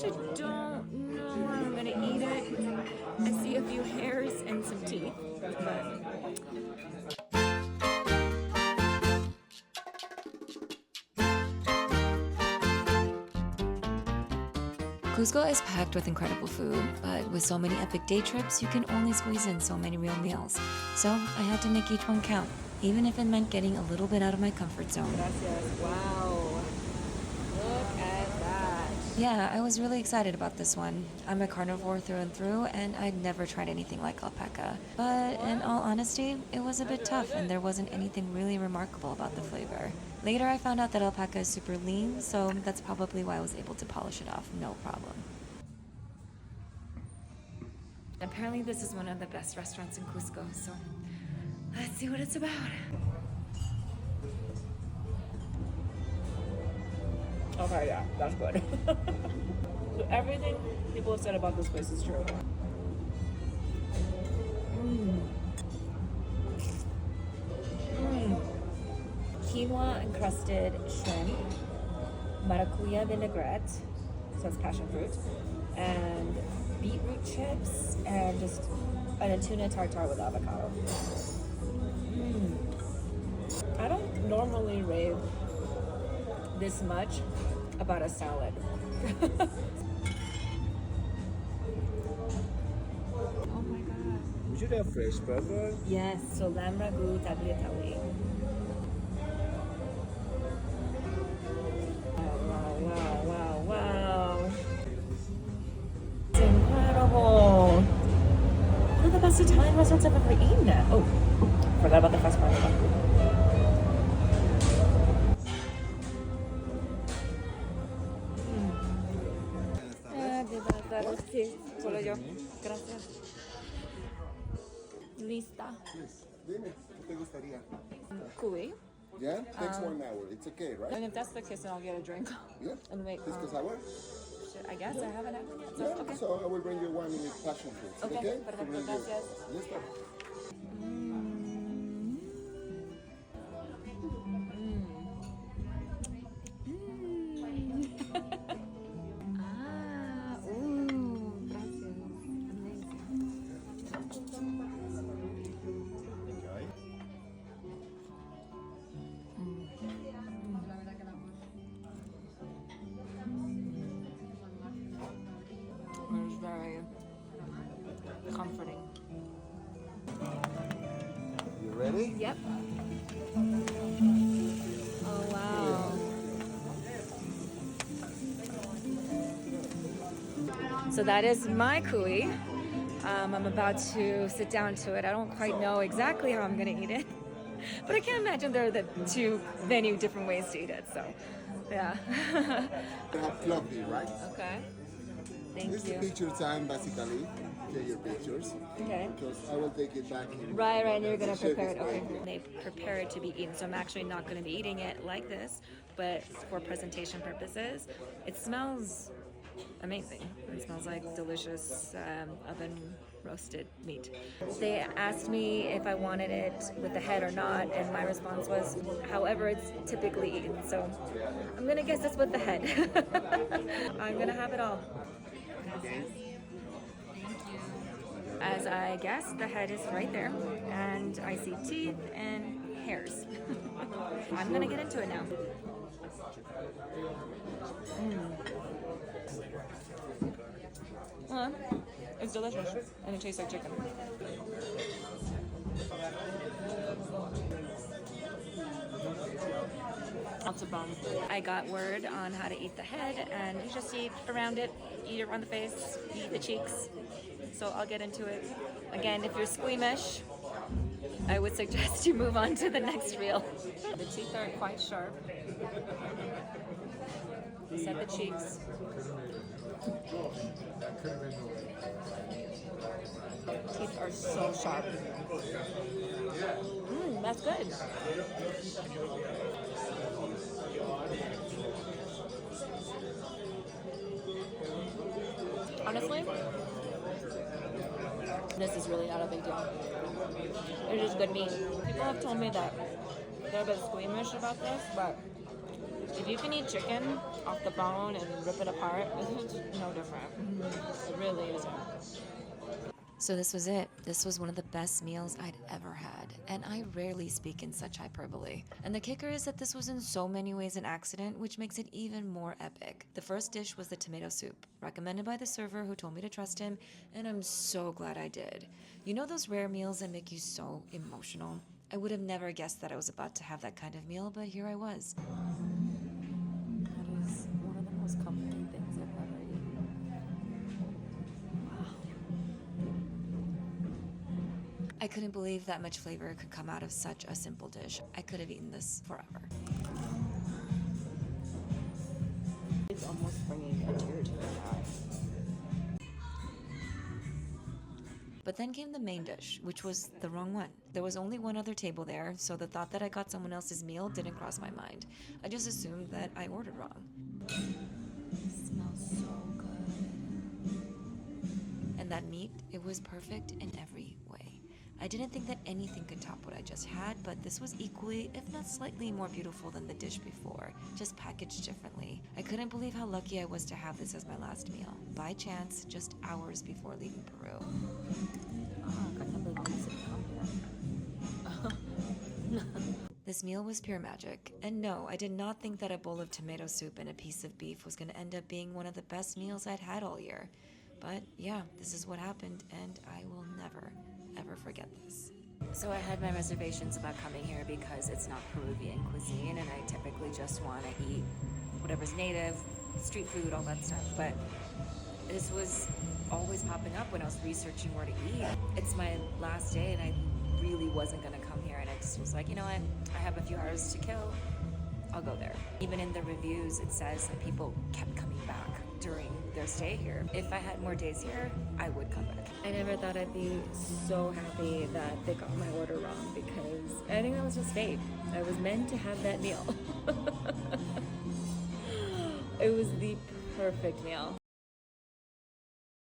actually don't know how I'm gonna eat it. I see a few hairs and some teeth, but Cusco is packed with incredible food, but with so many epic day trips, you can only squeeze in so many real meals. So I had to make each one count, even if it meant getting a little bit out of my comfort zone. Gracias. Wow. Look at that. Yeah, I was really excited about this one. I'm a carnivore through and through, and I'd never tried anything like alpaca. But in all honesty, it was a bit tough, and there wasn't anything really remarkable about the flavor. Later, I found out that alpaca is super lean, so that's probably why I was able to polish it off, no problem. Apparently, this is one of the best restaurants in Cusco, so let's see what it's about. Okay, yeah, that's good. So everything people have said about this place is true. Quinoa encrusted shrimp, maracuya vinaigrette, so it's passion fruit, and beetroot chips, and just a tuna tartare with avocado. I don't normally rave this much about a salad. Oh my god. Would you have fresh pepper? Yes, so lamb ragu tagliatelle. Wow. It's incredible. One of the best Italian restaurants I've ever eaten at. Oh, forgot about the first part of that. Sí, solo yo. Gracias. Lista. Dime, ¿qué te gustaría? Cuy. Yeah? Takes 1 hour. It's okay, right? And if that's the case, then I'll get a drink. Yeah. And wait. Pisco sour? Shit, I guess I haven't had one yet. So, Yeah. okay. So I will bring you one with passion fruit. Okay, To perfecto, bring you- gracias. Listo. Gracias. It's very comforting. You ready? Yep. Oh, wow. So that is my cuy. I'm about to sit down to it. I don't quite know exactly how I'm going to eat it, but I can't imagine there are the two many different ways to eat it. So, yeah. You have clocked it, right? Okay. Thank This is you. picture time, basically. Get your pictures. Okay. Because I will take it back in. Right, and you're gonna Share prepare it. this Okay. right. They prepare it to be eaten, so I'm actually not gonna be eating it like this, but for presentation purposes, it smells amazing. It smells like delicious oven roasted meat. They asked me if I wanted it with the head or not, and my response was, however it's typically eaten. So I'm gonna guess it's with the head. I'm gonna have it all. As I guess, the head is right there, and I see teeth and hairs. I'm gonna get into it now. It's delicious, and it tastes like chicken. Lots of bones. I got word on how to eat the head, and you just eat around it, eat it around the face, eat the cheeks. So I'll get into it. Again, if you're squeamish, I would suggest you move on to the next reel. The teeth are quite sharp. Set the cheeks. Teeth are so sharp. That's good. Honestly, this is really not a big deal. It's just good meat. People have told me that they're a bit squeamish about this, but if you can eat chicken off the bone and rip it apart, it's no different. It really is. So this was it. This was one of the best meals I'd ever had, and I rarely speak in such hyperbole. And the kicker is that this was in so many ways an accident, which makes it even more epic. The first dish was the tomato soup, recommended by the server who told me to trust him, and I'm so glad I did. You know those rare meals that make you so emotional? I would have never guessed that I was about to have that kind of meal, but here I was. That is one of the most comforting things I've ever eaten. Wow. I couldn't believe that much flavor could come out of such a simple dish. I could have eaten this forever. It's almost bringing a tear to my eye. But then came the main dish, which was the wrong one. There was only one other table there, so the thought that I got someone else's meal didn't cross my mind. I just assumed that I ordered wrong. It smells so good. And that meat, it was perfect in every way. I didn't think that anything could top what I just had, but this was equally, if not slightly more beautiful than the dish before, just packaged differently. I couldn't believe how lucky I was to have this as my last meal, by chance, just hours before leaving Peru. Oh, I can't believe I'm sitting down here. This meal was pure magic, and no, I did not think that a bowl of tomato soup and a piece of beef was going to end up being one of the best meals I'd had all year. But yeah, this is what happened, and I will never, ever forget this. So I had my reservations about coming here because it's not Peruvian cuisine, and I typically just want to eat whatever's native, street food, all that stuff. But this was always popping up when I was researching where to eat. It's my last day, and I really wasn't going to come here, and I just was like, you know what, I have a few hours to kill, I'll go there. Even in the reviews, it says that people kept coming back during their stay here. If I had more days here, I would come back. I never thought I'd be so happy that they got my order wrong, because I think that was just fate. I was meant to have that meal. It was the perfect meal.